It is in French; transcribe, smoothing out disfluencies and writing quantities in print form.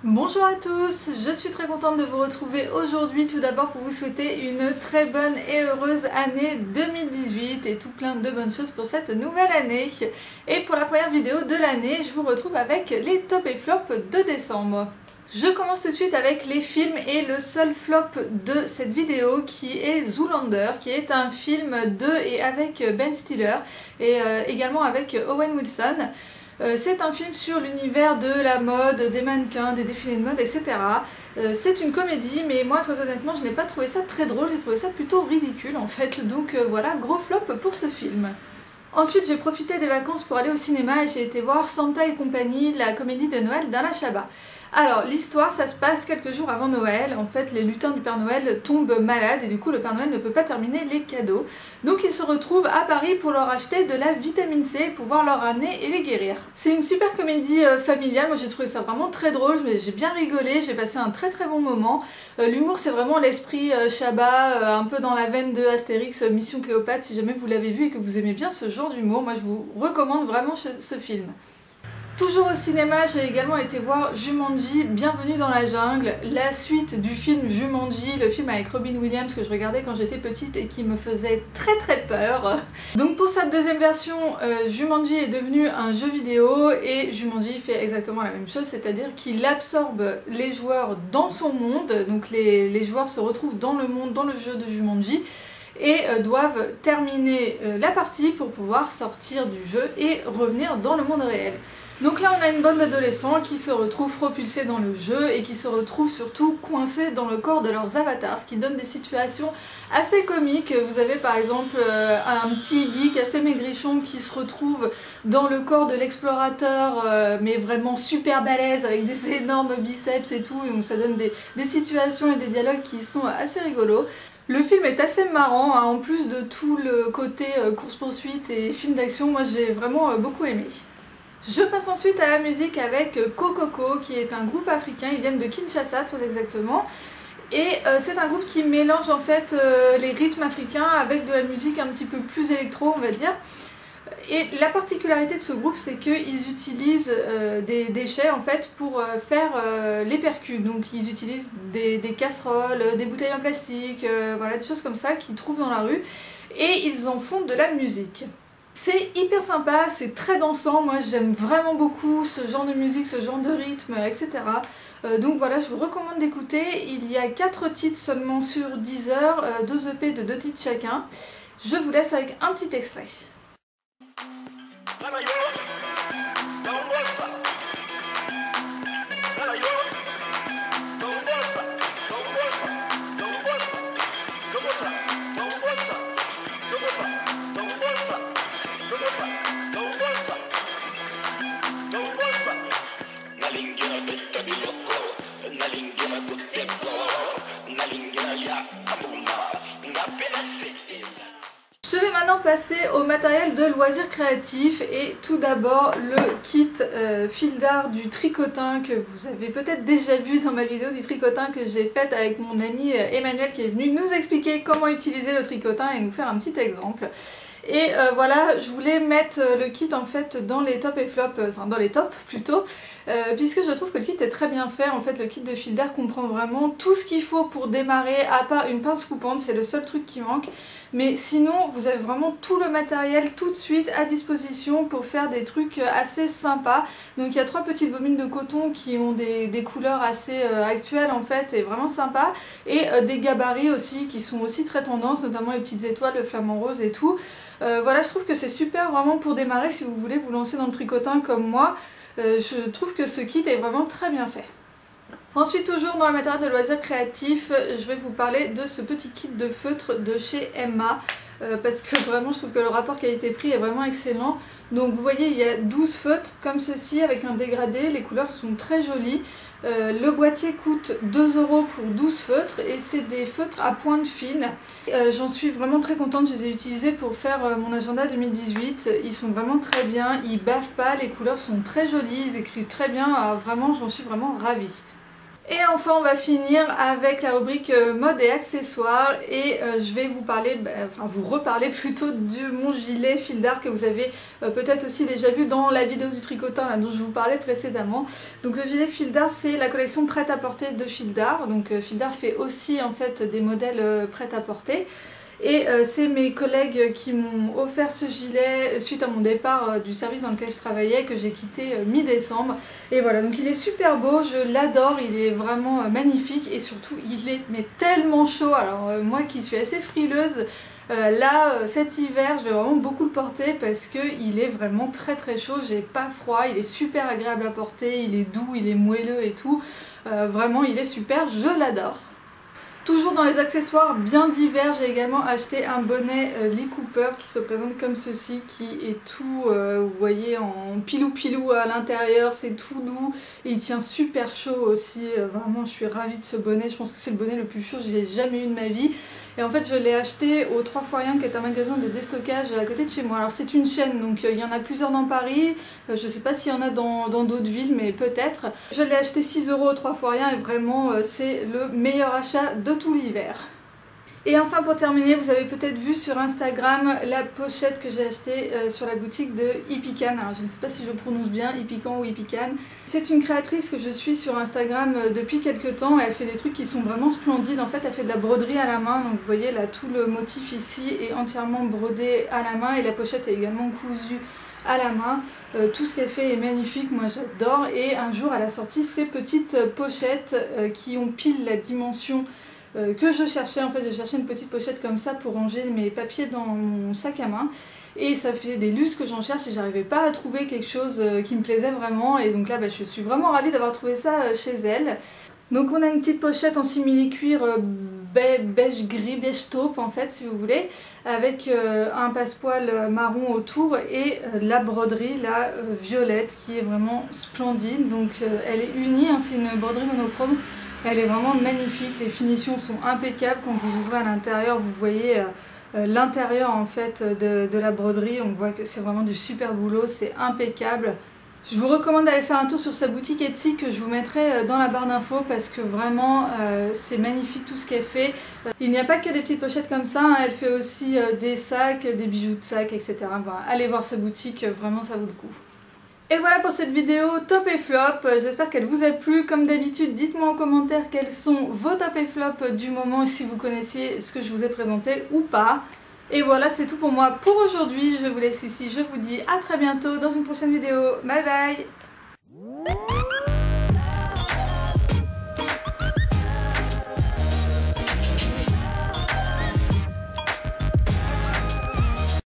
Bonjour à tous, je suis très contente de vous retrouver aujourd'hui tout d'abord pour vous souhaiter une très bonne et heureuse année 2018 et tout plein de bonnes choses pour cette nouvelle année. Et pour la première vidéo de l'année, je vous retrouve avec les top et flops de décembre. Je commence tout de suite avec les films et le seul flop de cette vidéo qui est Zoolander, qui est un film de et avec Ben Stiller et également avec Owen Wilson. C'est un film sur l'univers de la mode, des mannequins, des défilés de mode, etc. C'est une comédie, mais moi très honnêtement je n'ai pas trouvé ça très drôle, j'ai trouvé ça plutôt ridicule en fait, donc voilà, gros flop pour ce film. Ensuite j'ai profité des vacances pour aller au cinéma et j'ai été voir Santa et compagnie, la comédie de Noël d'Alain Chabat. Alors l'histoire ça se passe quelques jours avant Noël, en fait les lutins du Père Noël tombent malades et du coup le Père Noël ne peut pas terminer les cadeaux. Donc ils se retrouvent à Paris pour leur acheter de la vitamine C, pouvoir leur ramener et les guérir. C'est une super comédie familiale, moi j'ai trouvé ça vraiment très drôle, j'ai bien rigolé, j'ai passé un très bon moment. L'humour c'est vraiment l'esprit Chabat, un peu dans la veine de Astérix, Mission Cléopâtre, si jamais vous l'avez vu et que vous aimez bien ce genre d'humour, moi je vous recommande vraiment ce film. Toujours au cinéma, j'ai également été voir Jumanji, Bienvenue dans la jungle, la suite du film Jumanji, le film avec Robin Williams que je regardais quand j'étais petite et qui me faisait très peur. Donc pour cette deuxième version, Jumanji est devenu un jeu vidéo et Jumanji fait exactement la même chose, c'est-à-dire qu'il absorbe les joueurs dans son monde, donc les joueurs se retrouvent dans le monde, dans le jeu de Jumanji, et doivent terminer la partie pour pouvoir sortir du jeu et revenir dans le monde réel. Donc là on a une bande d'adolescents qui se retrouvent propulsés dans le jeu et qui se retrouvent surtout coincés dans le corps de leurs avatars, ce qui donne des situations assez comiques. Vous avez par exemple un petit geek assez maigrichon qui se retrouve dans le corps de l'explorateur mais vraiment super balèze avec des énormes biceps et tout, et donc ça donne des situations et des dialogues qui sont assez rigolos. Le film est assez marrant, hein, en plus de tout le côté course-poursuite et film d'action, moi j'ai vraiment beaucoup aimé. Je passe ensuite à la musique avec Kokoko, qui est un groupe africain, ils viennent de Kinshasa très exactement. Et c'est un groupe qui mélange en fait les rythmes africains avec de la musique un petit peu plus électro on va dire. Et la particularité de ce groupe c'est qu'ils utilisent des déchets en fait pour faire les percus. Donc ils utilisent des casseroles, des bouteilles en plastique, voilà, des choses comme ça qu'ils trouvent dans la rue et ils en font de la musique. C'est hyper sympa, c'est très dansant, moi j'aime vraiment beaucoup ce genre de musique, ce genre de rythme, etc. Donc voilà, je vous recommande d'écouter. Il y a 4 titres seulement sur Deezer, 2 EP de 2 titres chacun. Je vous laisse avec un petit extrait. Je vais maintenant passer au matériel de loisirs créatifs et tout d'abord le kit fil d'art du tricotin que vous avez peut-être déjà vu dans ma vidéo du tricotin que j'ai faite avec mon ami Emmanuel qui est venu nous expliquer comment utiliser le tricotin et nous faire un petit exemple. Et voilà, je voulais mettre le kit en fait dans les tops et flops, enfin dans les tops plutôt, puisque je trouve que le kit est très bien fait. En fait le kit de fil d'art comprend vraiment tout ce qu'il faut pour démarrer, à part une pince coupante, c'est le seul truc qui manque. Mais sinon vous avez vraiment tout le matériel tout de suite à disposition pour faire des trucs assez sympas. Donc il y a 3 petites bobines de coton qui ont des couleurs assez actuelles en fait et vraiment sympas. Et des gabarits aussi qui sont aussi très tendance, notamment les petites étoiles, le flamant rose et tout. Voilà, je trouve que c'est super vraiment pour démarrer si vous voulez vous lancer dans le tricotin comme moi. Je trouve que ce kit est vraiment très bien fait. Ensuite, toujours dans le matériel de loisirs créatifs, je vais vous parler de ce petit kit de feutre de chez Emma. Parce que vraiment je trouve que le rapport qualité-prix est vraiment excellent. Donc vous voyez il y a 12 feutres comme ceci avec un dégradé, les couleurs sont très jolies. Le boîtier coûte 2 € pour 12 feutres et c'est des feutres à pointe fine. J'en suis vraiment très contente, je les ai utilisés pour faire mon agenda 2018. Ils sont vraiment très bien, ils baffent pas, les couleurs sont très jolies, ils écrivent très bien, alors vraiment j'en suis vraiment ravie. Et enfin on va finir avec la rubrique mode et accessoires et je vais vous parler, vous reparler plutôt de mon gilet fil d'art que vous avez peut-être aussi déjà vu dans la vidéo du tricotin là, dont je vous parlais précédemment. Donc le gilet fil d'art, c'est la collection prêt à porter de fil d'art. Donc fil d'art fait aussi en fait des modèles prêt à porter. Et c'est mes collègues qui m'ont offert ce gilet suite à mon départ du service dans lequel je travaillais, que j'ai quitté mi-décembre. Et voilà, donc il est super beau, je l'adore, il est vraiment magnifique et surtout il est tellement chaud. Alors moi qui suis assez frileuse, là cet hiver je vais vraiment beaucoup le porter parce qu'il est vraiment très chaud, j'ai pas froid, il est super agréable à porter, il est doux, il est moelleux et tout. Vraiment il est super, je l'adore. Toujours dans les accessoires bien divers, j'ai également acheté un bonnet Lee Cooper qui se présente comme ceci, qui est tout, vous voyez, en pilou à l'intérieur, c'est tout doux et il tient super chaud aussi, vraiment je suis ravie de ce bonnet, je pense que c'est le bonnet le plus chaud que j'ai jamais eu de ma vie. Et en fait je l'ai acheté au 3 fois Rien qui est un magasin de déstockage à côté de chez moi. Alors c'est une chaîne, donc il y en a plusieurs dans Paris, je sais pas s'il y en a dans d'autres villes mais peut-être. Je l'ai acheté 6 € au 3 fois Rien et vraiment c'est le meilleur achat de tout l'hiver. Et enfin pour terminer, vous avez peut-être vu sur Instagram la pochette que j'ai achetée sur la boutique de Hippican. Alors je ne sais pas si je prononce bien Hippican ou Hippican. C'est une créatrice que je suis sur Instagram depuis quelques temps et elle fait des trucs qui sont vraiment splendides. En fait elle fait de la broderie à la main, donc vous voyez là tout le motif ici est entièrement brodé à la main et la pochette est également cousue à la main. Tout ce qu'elle fait est magnifique, moi j'adore. Et un jour elle a sorti ces petites pochettes qui ont pile la dimension que je cherchais. En fait je cherchais une petite pochette comme ça pour ranger mes papiers dans mon sac à main et ça fait des lustres que j'en cherche et j'arrivais pas à trouver quelque chose qui me plaisait vraiment et donc là je suis vraiment ravie d'avoir trouvé ça chez elle. Donc on a une petite pochette en simili-cuir beige gris, beige taupe en fait si vous voulez, avec un passepoil marron autour et la broderie là violette qui est vraiment splendide. Donc elle est unie, hein, c'est une broderie monochrome. Elle est vraiment magnifique, les finitions sont impeccables. Quand vous ouvrez à l'intérieur, vous voyez l'intérieur en fait de la broderie. On voit que c'est vraiment du super boulot, c'est impeccable. Je vous recommande d'aller faire un tour sur sa boutique Etsy que je vous mettrai dans la barre d'infos parce que vraiment c'est magnifique tout ce qu'elle fait. Il n'y a pas que des petites pochettes comme ça, hein, elle fait aussi des sacs, des bijoux de sac, etc. Bon, allez voir sa boutique, vraiment ça vaut le coup. Et voilà pour cette vidéo top et flop, j'espère qu'elle vous a plu. Comme d'habitude, dites-moi en commentaire quels sont vos top et flop du moment, si vous connaissiez ce que je vous ai présenté ou pas. Et voilà, c'est tout pour moi pour aujourd'hui, je vous laisse ici, je vous dis à très bientôt dans une prochaine vidéo, bye bye.